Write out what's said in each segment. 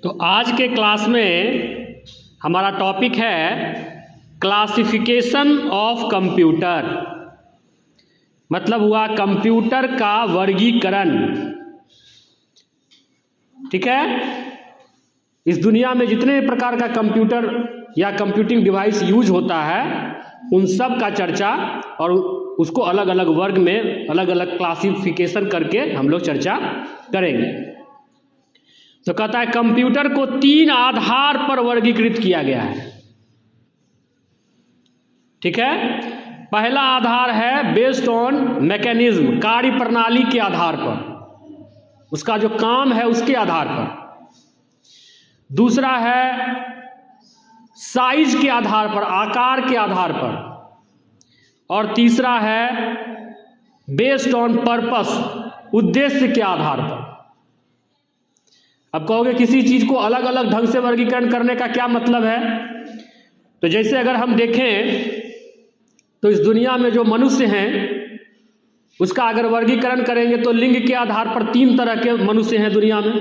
तो आज के क्लास में हमारा टॉपिक है क्लासिफिकेशन ऑफ कंप्यूटर, मतलब हुआ कंप्यूटर का वर्गीकरण। ठीक है, इस दुनिया में जितने प्रकार का कंप्यूटर या कंप्यूटिंग डिवाइस यूज होता है उन सब का चर्चा और उसको अलग अलग वर्ग में अलग अलग क्लासिफिकेशन करके हम लोग चर्चा करेंगे। तो कहता है कंप्यूटर को 3 आधार पर वर्गीकृत किया गया है। ठीक है, पहला आधार है बेस्ड ऑन मैकेनिज्म, कार्य प्रणाली के आधार पर, उसका जो काम है उसके आधार पर। दूसरा है साइज के आधार पर, आकार के आधार पर। और तीसरा है बेस्ड ऑन पर्पस, उद्देश्य के आधार पर। अब कहोगे किसी चीज को अलग अलग ढंग से वर्गीकरण करने का क्या मतलब है? तो जैसे अगर हम देखें तो इस दुनिया में जो मनुष्य हैं उसका अगर वर्गीकरण करेंगे तो लिंग के आधार पर 3 तरह के मनुष्य हैं दुनिया में।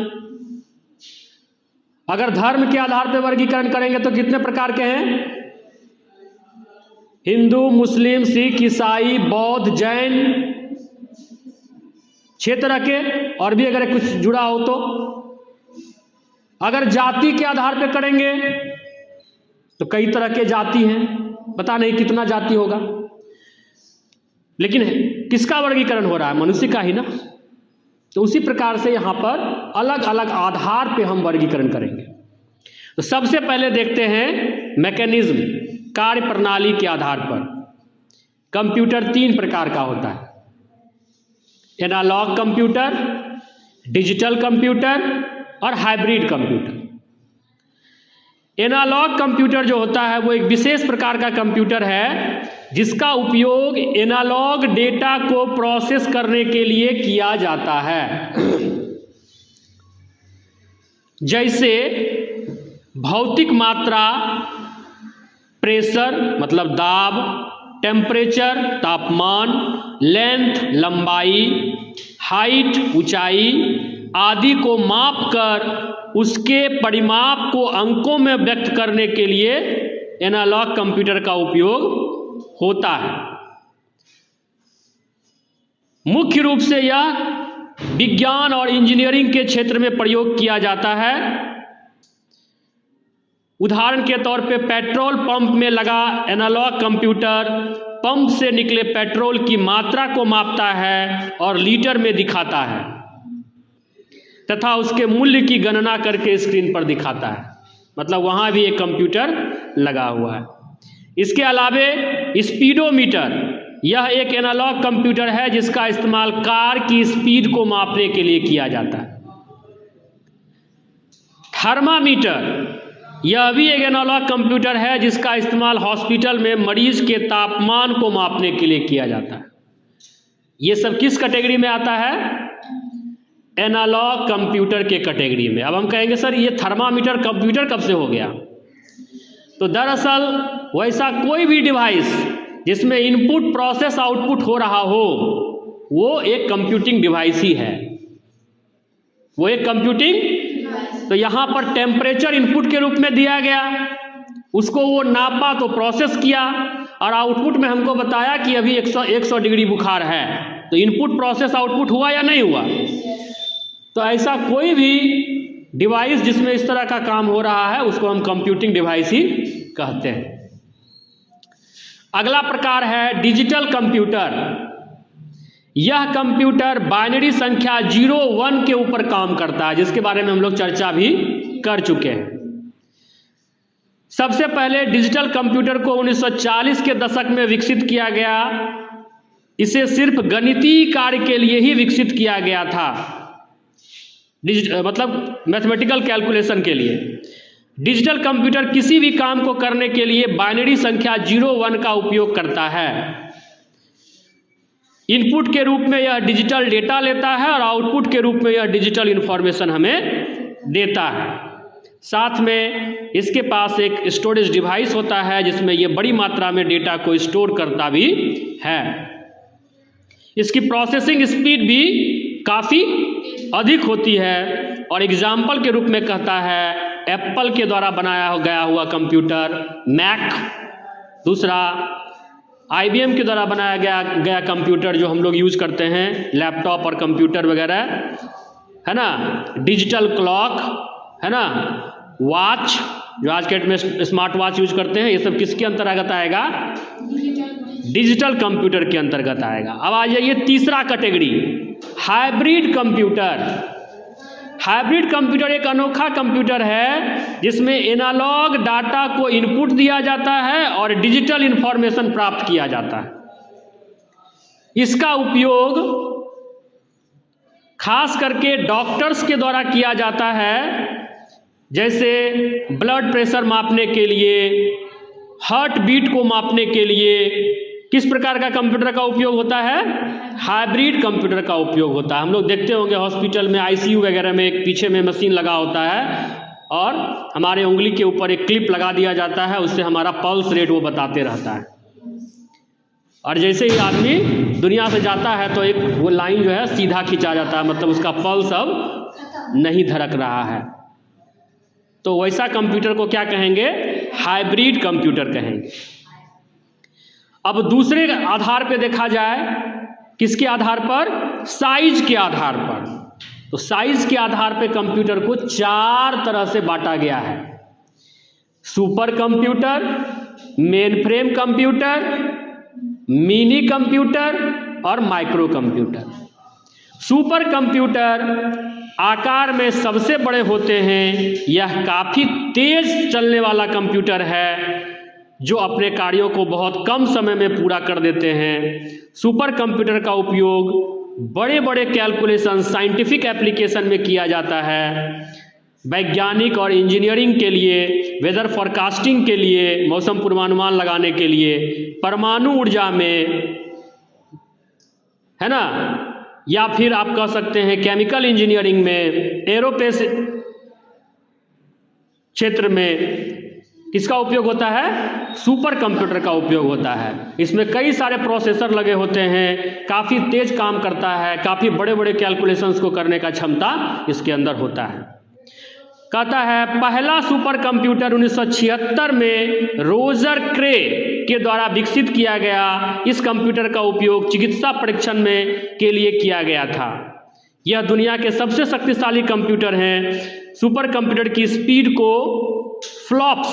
अगर धर्म के आधार पर वर्गीकरण करेंगे तो कितने प्रकार के हैं? हिंदू, मुस्लिम, सिख, ईसाई, बौद्ध, जैन, 6 तरह के, और भी अगर कुछ जुड़ा हो तो। अगर जाति के आधार पर करेंगे तो कई तरह के जाति हैं, पता नहीं कितना जाति होगा, लेकिन किसका वर्गीकरण हो रहा है? मनुष्य का ही ना। तो उसी प्रकार से यहां पर अलग अलग आधार पे हम वर्गीकरण करेंगे। तो सबसे पहले देखते हैं मैकेनिज्म, कार्य प्रणाली के आधार पर। कंप्यूटर 3 प्रकार का होता है, एनालॉग कंप्यूटर, डिजिटल कंप्यूटर और हाइब्रिड कंप्यूटर। एनालॉग कंप्यूटर जो होता है वो एक विशेष प्रकार का कंप्यूटर है जिसका उपयोग एनालॉग डेटा को प्रोसेस करने के लिए किया जाता है। जैसे भौतिक मात्रा, प्रेशर मतलब दाब, टेम्परेचर तापमान, लेंथ लंबाई, हाइट ऊंचाई आदि को माप कर उसके परिमाप को अंकों में व्यक्त करने के लिए एनालॉग कंप्यूटर का उपयोग होता है। मुख्य रूप से यह विज्ञान और इंजीनियरिंग के क्षेत्र में प्रयोग किया जाता है। उदाहरण के तौर पे पेट्रोल पंप में लगा एनालॉग कंप्यूटर पंप से निकले पेट्रोल की मात्रा को मापता है और लीटर में दिखाता है तथा उसके मूल्य की गणना करके स्क्रीन पर दिखाता है। मतलब वहां भी एक कंप्यूटर लगा हुआ है। इसके अलावे स्पीडोमीटर, यह एक एनालॉग कंप्यूटर है जिसका इस्तेमाल कार की स्पीड को मापने के लिए किया जाता है। थर्मामीटर, यह भी एक एनालॉग कंप्यूटर है जिसका इस्तेमाल हॉस्पिटल में मरीज के तापमान को मापने के लिए किया जाता है। यह सब किस कैटेगरी में आता है? एनालॉग कंप्यूटर के कैटेगरी में। अब हम कहेंगे सर ये थर्मामीटर कंप्यूटर कब से हो गया? तो दरअसल वैसा कोई भी डिवाइस जिसमें इनपुट प्रोसेस आउटपुट हो रहा हो वो एक कंप्यूटिंग डिवाइस ही है, वो एक कंप्यूटिंग। तो यहां पर टेम्परेचर इनपुट के रूप में दिया गया, उसको वो नापा तो प्रोसेस किया और आउटपुट में हमको बताया कि अभी 100 डिग्री बुखार है। तो इनपुट प्रोसेस आउटपुट हुआ या नहीं हुआ? तो ऐसा कोई भी डिवाइस जिसमें इस तरह का काम हो रहा है उसको हम कंप्यूटिंग डिवाइस ही कहते हैं। अगला प्रकार है डिजिटल कंप्यूटर। यह कंप्यूटर बाइनरी संख्या 0-1 के ऊपर काम करता है, जिसके बारे में हम लोग चर्चा भी कर चुके हैं। सबसे पहले डिजिटल कंप्यूटर को 1940 के दशक में विकसित किया गया। इसे सिर्फ गणितीय कार्य के लिए ही विकसित किया गया था, मतलब मैथमेटिकल कैलकुलेशन के लिए। डिजिटल कंप्यूटर किसी भी काम को करने के लिए बाइनरी संख्या 0-1 का उपयोग करता है। इनपुट के रूप में यह डिजिटल डेटा लेता है और आउटपुट के रूप में यह डिजिटल इंफॉर्मेशन हमें देता है। साथ में इसके पास एक स्टोरेज डिवाइस होता है जिसमें यह बड़ी मात्रा में डेटा को स्टोर करता भी है। इसकी प्रोसेसिंग स्पीड भी काफ़ी अधिक होती है और एग्जाम्पल के रूप में कहता है एप्पल के द्वारा बनाया गया हुआ कंप्यूटर मैक, दूसरा IBM के द्वारा बनाया गया कंप्यूटर जो हम लोग यूज करते हैं लैपटॉप और कंप्यूटर वगैरह, है ना, डिजिटल क्लॉक, है ना, वॉच जो आज के डेट में स्मार्ट वॉच यूज करते हैं, ये सब किसके अंतर्गत आएगा? डिजिटल कंप्यूटर के अंतर्गत आएगा। अब आ जाइए तीसरा category, hybrid computer. Hybrid computer एक अनोखा कंप्यूटर है जिसमें एनालॉग डाटा को इनपुट दिया जाता है और डिजिटल इंफॉर्मेशन प्राप्त किया जाता है। इसका उपयोग खास करके डॉक्टर्स के द्वारा किया जाता है, जैसे ब्लड प्रेशर मापने के लिए, हार्ट बीट को मापने के लिए। किस प्रकार का कंप्यूटर का उपयोग होता है? हाइब्रिड कंप्यूटर का उपयोग होता है। हम लोग देखते होंगे हॉस्पिटल में ICU वगैरह में एक पीछे में मशीन लगा होता है और हमारे उंगली के ऊपर एक क्लिप लगा दिया जाता है, उससे हमारा पल्स रेट वो बताते रहता है। और जैसे ही आदमी दुनिया से जाता है तो एक वो लाइन जो है सीधा खींचा जाता है, मतलब उसका पल्स अब नहीं धड़क रहा है। तो वैसा कंप्यूटर को क्या कहेंगे? हाइब्रिड कंप्यूटर कहेंगे। अब दूसरे आधार पे देखा जाए, किसके आधार पर? साइज के आधार पर। तो साइज के आधार पे कंप्यूटर को 4 तरह से बांटा गया है: super computer, main frame computer, mini computer और माइक्रो कंप्यूटर। सुपर कंप्यूटर आकार में सबसे बड़े होते हैं। यह काफ़ी तेज चलने वाला कंप्यूटर है जो अपने कार्यों को बहुत कम समय में पूरा कर देते हैं। सुपर कंप्यूटर का उपयोग बड़े बड़े कैलकुलेशन, साइंटिफिक एप्लीकेशन में किया जाता है। वैज्ञानिक और इंजीनियरिंग के लिए, वेदर फोरकास्टिंग के लिए, मौसम पूर्वानुमान लगाने के लिए, परमाणु ऊर्जा में, है ना, या फिर आप कह सकते हैं केमिकल इंजीनियरिंग में, एरोस्पेस क्षेत्र में किसका उपयोग होता है? सुपर कंप्यूटर का उपयोग होता है। इसमें कई सारे प्रोसेसर लगे होते हैं, काफ़ी तेज काम करता है, काफ़ी बड़े बड़े कैलकुलेशंस को करने का क्षमता इसके अंदर होता है। कहता है पहला सुपर कंप्यूटर 1976 में रोजर क्रे के द्वारा विकसित किया गया। इस कंप्यूटर का उपयोग चिकित्सा परीक्षण में के लिए किया गया था। यह दुनिया के सबसे शक्तिशाली कंप्यूटर हैं। सुपर कंप्यूटर की स्पीड को फ्लॉप्स,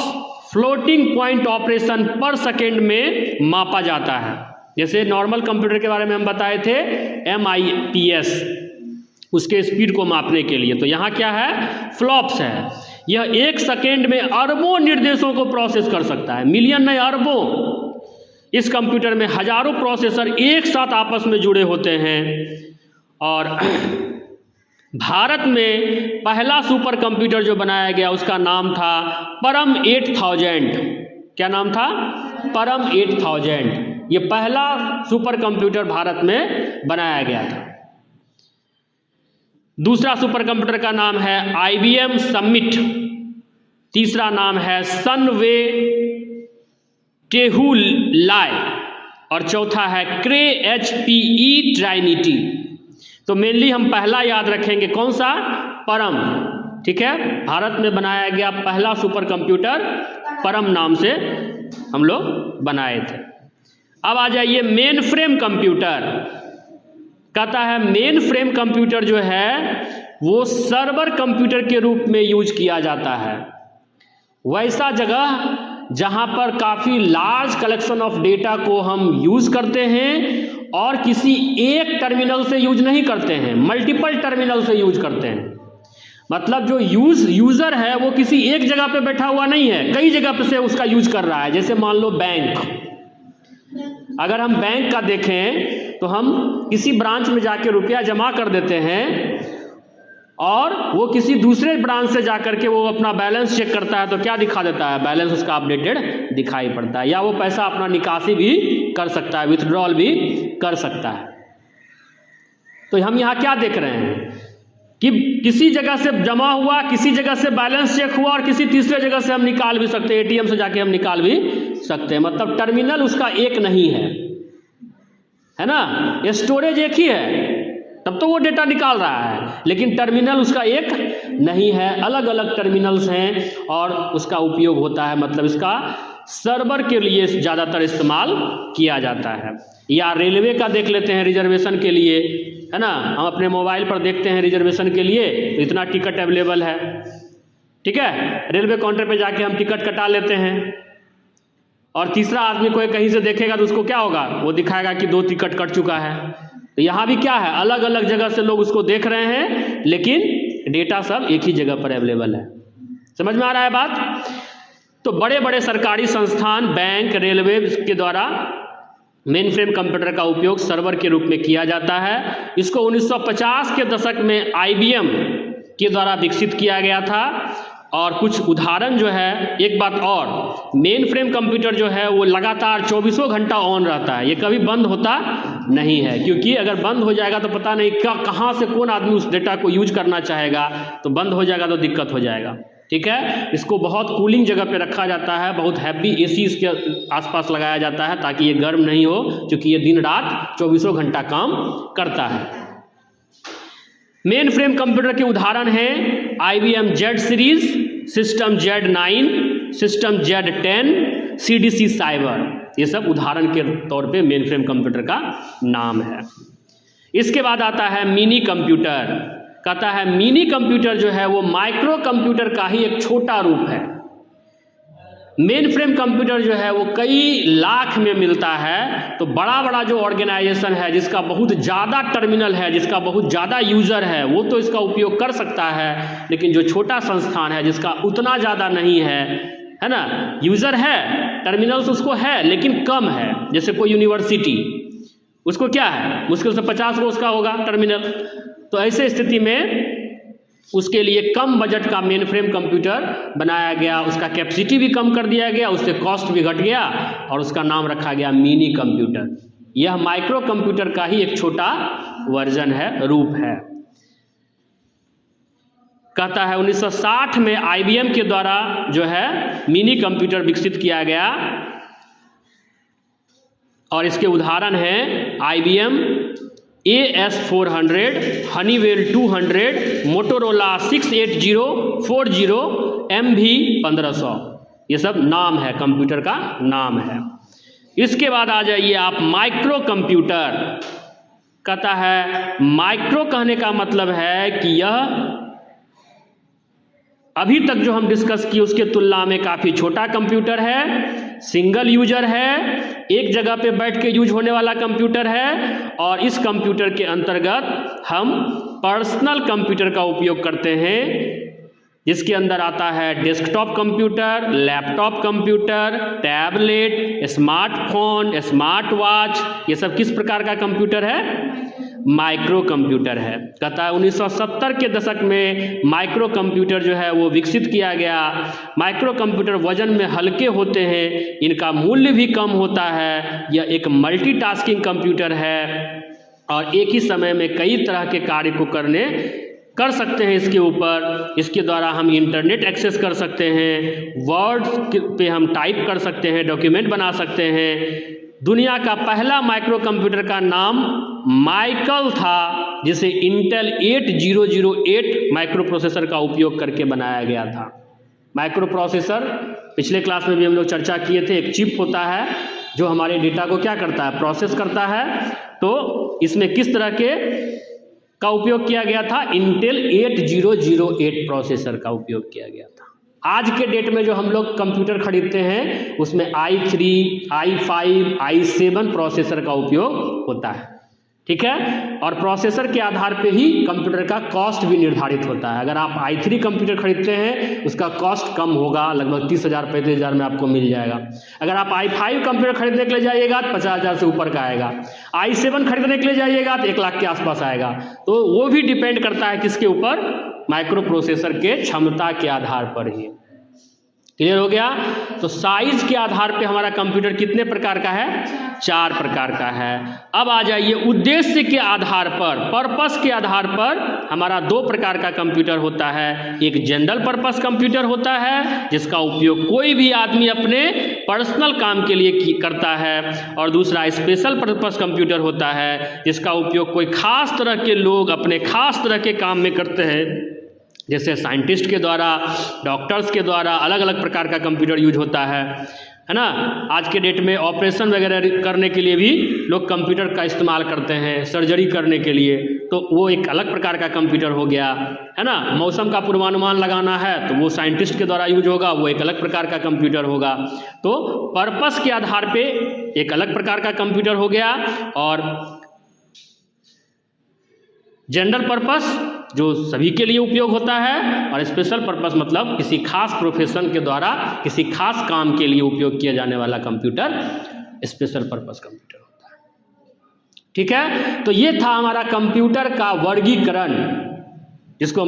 फ्लोटिंग पॉइंट ऑपरेशन पर सेकेंड में मापा जाता है। जैसे नॉर्मल कंप्यूटर के बारे में हम बताए थे MIPS, उसके स्पीड को मापने के लिए। तो यहाँ क्या है? फ्लॉप्स है। यह 1 सेकेंड में अरबों निर्देशों को प्रोसेस कर सकता है, मिलियन नहीं अरबों। इस कंप्यूटर में हजारों प्रोसेसर एक साथ आपस में जुड़े होते हैं। और भारत में पहला सुपर कंप्यूटर जो बनाया गया उसका नाम था परम 8000। क्या नाम था? परम 8000। ये पहला सुपर कंप्यूटर भारत में बनाया गया था। दूसरा सुपर कंप्यूटर का नाम है IBM समिट, तीसरा नाम है सनवे टेहुलाई और चौथा है क्रे HPE ट्राइनिटी। तो मेनली हम पहला याद रखेंगे, कौन सा? परम। ठीक है, भारत में बनाया गया पहला सुपर कंप्यूटर परम नाम से हम लोग बनाए थे। अब आ जाइए मेन फ्रेम कंप्यूटर। कहता है मेन फ्रेम कंप्यूटर जो है वो सर्वर कंप्यूटर के रूप में यूज किया जाता है। वैसा जगह जहां पर काफ़ी लार्ज कलेक्शन ऑफ डेटा को हम यूज करते हैं और किसी एक टर्मिनल से यूज नहीं करते हैं, मल्टीपल टर्मिनल से यूज करते हैं। मतलब जो यूजर है वो किसी एक जगह पे बैठा हुआ नहीं है, कई जगह पे से उसका यूज कर रहा है। जैसे मान लो बैंक, अगर हम बैंक का देखें तो हम किसी ब्रांच में जाके रुपया जमा कर देते हैं और वो किसी दूसरे ब्रांच से जाकर के वो अपना बैलेंस चेक करता है तो क्या दिखा देता है? बैलेंस उसका अपडेटेड दिखाई पड़ता है। या वो पैसा अपना निकासी भी कर सकता है, विथड्रॉल भी कर सकता है। तो हम यहाँ क्या देख रहे हैं कि किसी जगह से जमा हुआ, किसी जगह से बैलेंस चेक हुआ और किसी तीसरे जगह से हम निकाल भी सकते हैं, ATM से जाके हम निकाल भी सकते हैं। मतलब टर्मिनल उसका एक नहीं है, है ना? स्टोरेज एक ही है, तब तो वो डेटा निकाल रहा है, लेकिन टर्मिनल उसका एक नहीं है, अलग अलग टर्मिनल्स हैं और उसका उपयोग होता है, मतलब इसका सर्वर के लिए ज़्यादातर इस्तेमाल किया जाता है। या रेलवे का देख लेते हैं रिजर्वेशन के लिए, है ना, हम अपने मोबाइल पर देखते हैं रिजर्वेशन के लिए तो इतना टिकट अवेलेबल है, ठीक है, रेलवे काउंटर पे जाके हम टिकट कटा लेते हैं। और तीसरा आदमी कोई कहीं से देखेगा तो उसको क्या होगा, वो दिखाएगा कि 2 टिकट कट चुका है। तो यहाँ भी क्या है, अलग अलग जगह से लोग उसको देख रहे हैं, लेकिन डेटा सब एक ही जगह पर अवेलेबल है। समझ में आ रहा है बात? तो बड़े बड़े सरकारी संस्थान, बैंक, रेलवे के द्वारा मेन फ्रेम कंप्यूटर का उपयोग सर्वर के रूप में किया जाता है। इसको 1950 के दशक में IBM के द्वारा विकसित किया गया था। और कुछ उदाहरण जो है, एक बात और, मेन फ्रेम कंप्यूटर जो है वो लगातार 24 घंटा ऑन रहता है, ये कभी बंद होता नहीं है, क्योंकि अगर बंद हो जाएगा तो पता नहीं कहाँ से कौन आदमी उस डेटा को यूज करना चाहेगा, तो बंद हो जाएगा तो दिक्कत हो जाएगा, ठीक है। इसको बहुत कूलिंग जगह पे रखा जाता है, बहुत हैवी AC इसके आसपास लगाया जाता है ताकि ये गर्म नहीं हो, क्योंकि ये दिन रात 24 घंटा काम करता है। मेन फ्रेम कंप्यूटर के उदाहरण हैं IBM Z series, system Z9, system Z10, CDC cyber, ये सब उदाहरण के तौर पे मेन फ्रेम कंप्यूटर का नाम है। इसके बाद आता है मिनी कंप्यूटर। कहता है मिनी कंप्यूटर जो है वो माइक्रो कंप्यूटर का ही एक छोटा रूप है। मेन फ्रेम कंप्यूटर जो है वो कई लाख में मिलता है, तो बड़ा बड़ा जो ऑर्गेनाइजेशन है जिसका बहुत ज़्यादा टर्मिनल है, जिसका बहुत ज़्यादा यूज़र है, वो तो इसका उपयोग कर सकता है, लेकिन जो छोटा संस्थान है जिसका उतना ज़्यादा नहीं है ना, यूज़र है, टर्मिनल्स उसको है लेकिन कम है, जैसे कोई यूनिवर्सिटी, उसको क्या है, मुश्किल से 50 को उसका होगा टर्मिनल, तो ऐसे स्थिति में उसके लिए कम बजट का मेन फ्रेम कंप्यूटर बनाया गया, उसका कैपेसिटी भी कम कर दिया गया, उससे कॉस्ट भी घट गया और उसका नाम रखा गया मिनी कंप्यूटर। यह माइक्रो कंप्यूटर का ही एक छोटा वर्जन है, रूप है। कहता है 1960 में IBM के द्वारा जो है मिनी कंप्यूटर विकसित किया गया और इसके उदाहरण हैं IBM AS400, Honeywell 200, Motorola 68040, MV1500, ये सब नाम है, कंप्यूटर का नाम है। इसके बाद आ जाइए आप माइक्रो कंप्यूटर। कहता है माइक्रो कहने का मतलब है कि यह अभी तक जो हम डिस्कस किए उसके तुलना में काफ़ी छोटा कंप्यूटर है, सिंगल यूजर है, एक जगह पे बैठ के यूज होने वाला कंप्यूटर है, और इस कंप्यूटर के अंतर्गत हम पर्सनल कंप्यूटर का उपयोग करते हैं, जिसके अंदर आता है desktop computer, laptop computer, tablet, smartphone, smart watch, ये सब किस प्रकार का कंप्यूटर है, माइक्रो कंप्यूटर है। कहता है 1970 के दशक में माइक्रो कंप्यूटर जो है वो विकसित किया गया। माइक्रो कंप्यूटर वजन में हल्के होते हैं, इनका मूल्य भी कम होता है, यह एक मल्टीटास्किंग कंप्यूटर है और एक ही समय में कई तरह के कार्य को कर सकते हैं इसके ऊपर। इसके द्वारा हम इंटरनेट एक्सेस कर सकते हैं, वर्ड पे हम टाइप कर सकते हैं, डॉक्यूमेंट बना सकते हैं। दुनिया का पहला माइक्रो कंप्यूटर का नाम माइकल था, जिसे इंटेल 8008 माइक्रो प्रोसेसर का उपयोग करके बनाया गया था। माइक्रो प्रोसेसर पिछले क्लास में भी हम लोग चर्चा किए थे, एक चिप होता है जो हमारे डेटा को क्या करता है, प्रोसेस करता है। तो इसमें किस तरह का उपयोग किया गया था, इंटेल 8008 प्रोसेसर का उपयोग किया गया था। आज के डेट में जो हम लोग कंप्यूटर खरीदते हैं उसमें i3, i5, i7 प्रोसेसर का उपयोग होता है, ठीक है। और प्रोसेसर के आधार पे ही कंप्यूटर का कॉस्ट भी निर्धारित होता है। अगर आप i3 कंप्यूटर खरीदते हैं उसका कॉस्ट कम होगा, लगभग 30,000-35,000 में आपको मिल जाएगा। अगर आप i5 कंप्यूटर खरीदने के लिए जाइएगा तो 50,000 से ऊपर का आएगा। i7 खरीदने के लिए जाइएगा तो 1 लाख के आसपास आएगा। तो वो भी डिपेंड करता है किसके ऊपर, माइक्रो प्रोसेसर के क्षमता के आधार पर ही, क्लियर हो गया। तो साइज के आधार पे हमारा कंप्यूटर कितने प्रकार का है, 4 प्रकार का है। अब आ जाइए उद्देश्य के आधार पर, पर्पस के आधार पर हमारा 2 प्रकार का कंप्यूटर होता है। एक जनरल पर्पस कंप्यूटर होता है जिसका उपयोग कोई भी आदमी अपने पर्सनल काम के लिए करता है, और दूसरा स्पेशल पर्पस कंप्यूटर होता है जिसका उपयोग कोई खास तरह के लोग अपने खास तरह के काम में करते हैं, जैसे साइंटिस्ट के द्वारा, डॉक्टर्स के द्वारा अलग अलग प्रकार का कंप्यूटर यूज होता है ना। आज के डेट में ऑपरेशन वगैरह करने के लिए भी लोग कंप्यूटर का इस्तेमाल करते हैं, सर्जरी करने के लिए, तो वो एक अलग प्रकार का कंप्यूटर हो गया, है ना। मौसम का पूर्वानुमान लगाना है तो वो साइंटिस्ट के द्वारा यूज होगा, वो एक अलग प्रकार का कंप्यूटर होगा। तो पर्पस के आधार पे एक अलग प्रकार का कंप्यूटर हो गया, और जनरल पर्पस जो सभी के लिए उपयोग होता है, और स्पेशल पर्पस मतलब किसी खास प्रोफेशन के द्वारा किसी खास काम के लिए उपयोग किया जाने वाला कंप्यूटर स्पेशल पर्पस कंप्यूटर होता है। ठीक है, तो ये था हमारा कंप्यूटर का वर्गीकरण, जिसको हम लोग